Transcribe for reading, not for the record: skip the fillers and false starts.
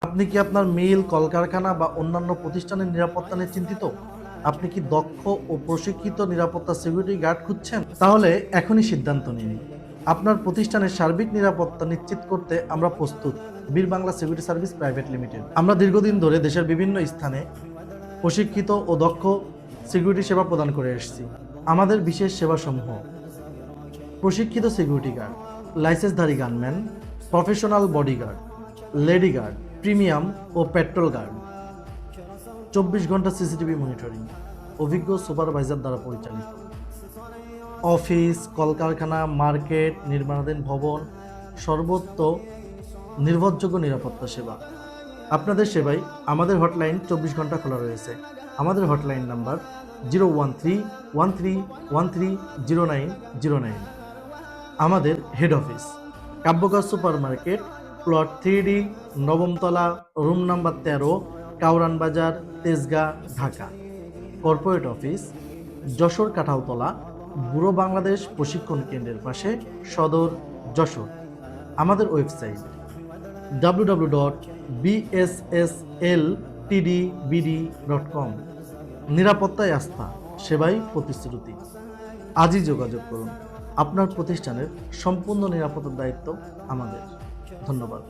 আপনি কি আপনার মিল, কলকারখানা বা অন্যান্য প্রতিষ্ঠানের নিরাপত্তা নিয়ে চিন্তিত? আপনি কি দক্ষ ও প্রশিক্ষিত নিরাপত্তা সিকিউরিটি গার্ড খুঁজছেন? তাহলে এখনই সিদ্ধান্ত নিন। আপনার প্রতিষ্ঠানের সার্বিক নিরাপত্তা নিশ্চিত করতে আমরা প্রস্তুত। বীর Bangla security service private limited. আমরা দীর্ঘদিন ধরে দেশের বিভিন্ন স্থানে প্রশিক্ষিত ও দক্ষ সিকিউরিটি সেবা প্রদান করে এসেছি। আমাদের বিশেষ সেবাসমূহ: প্রশিক্ষিত সিকিউরিটি গার্ড, লাইসেন্সধারী gunman, professional bodyguard, lady guard, premium ও পেট্রোল গার্ড, 24 ঘন্টা সিসিটিভি মনিটরিং, অভিজ্ঞ সুপারভাইজার দ্বারা পরিচালিত। অফিস, কলকারখানা, মার্কেট, নির্মাণাধীন ভবন, সর্বত্র নির্ভরযোগ্য নিরাপত্তা সেবা। আপনাদের সেবায় আমাদের হটলাইন 24 ঘন্টা খোলা রয়েছে। আমাদের হটলাইন নাম্বার 01313130909। আমাদের head office Kabyakar super market, plot 3D, নবমতলা, room number 13, Kawran Bazar, Tejgaon, Dhaka. Corporate office Jessore Kanthaltala, bureau Bangladesh প্রশিক্ষণ কেন্দ্রের পাশে, সদর, যশোর। আমাদের ওয়েবসাইট www.bssltdbd.com। নিরাপত্তায় আস্থা, সেবাই প্রতিশ্রুতি। আজই যোগাযোগ করুন। আপনার প্রতিষ্ঠানের সম্পূর্ণ নিরাপত্তার দায়িত্ব আমাদের। ধন্যবাদ।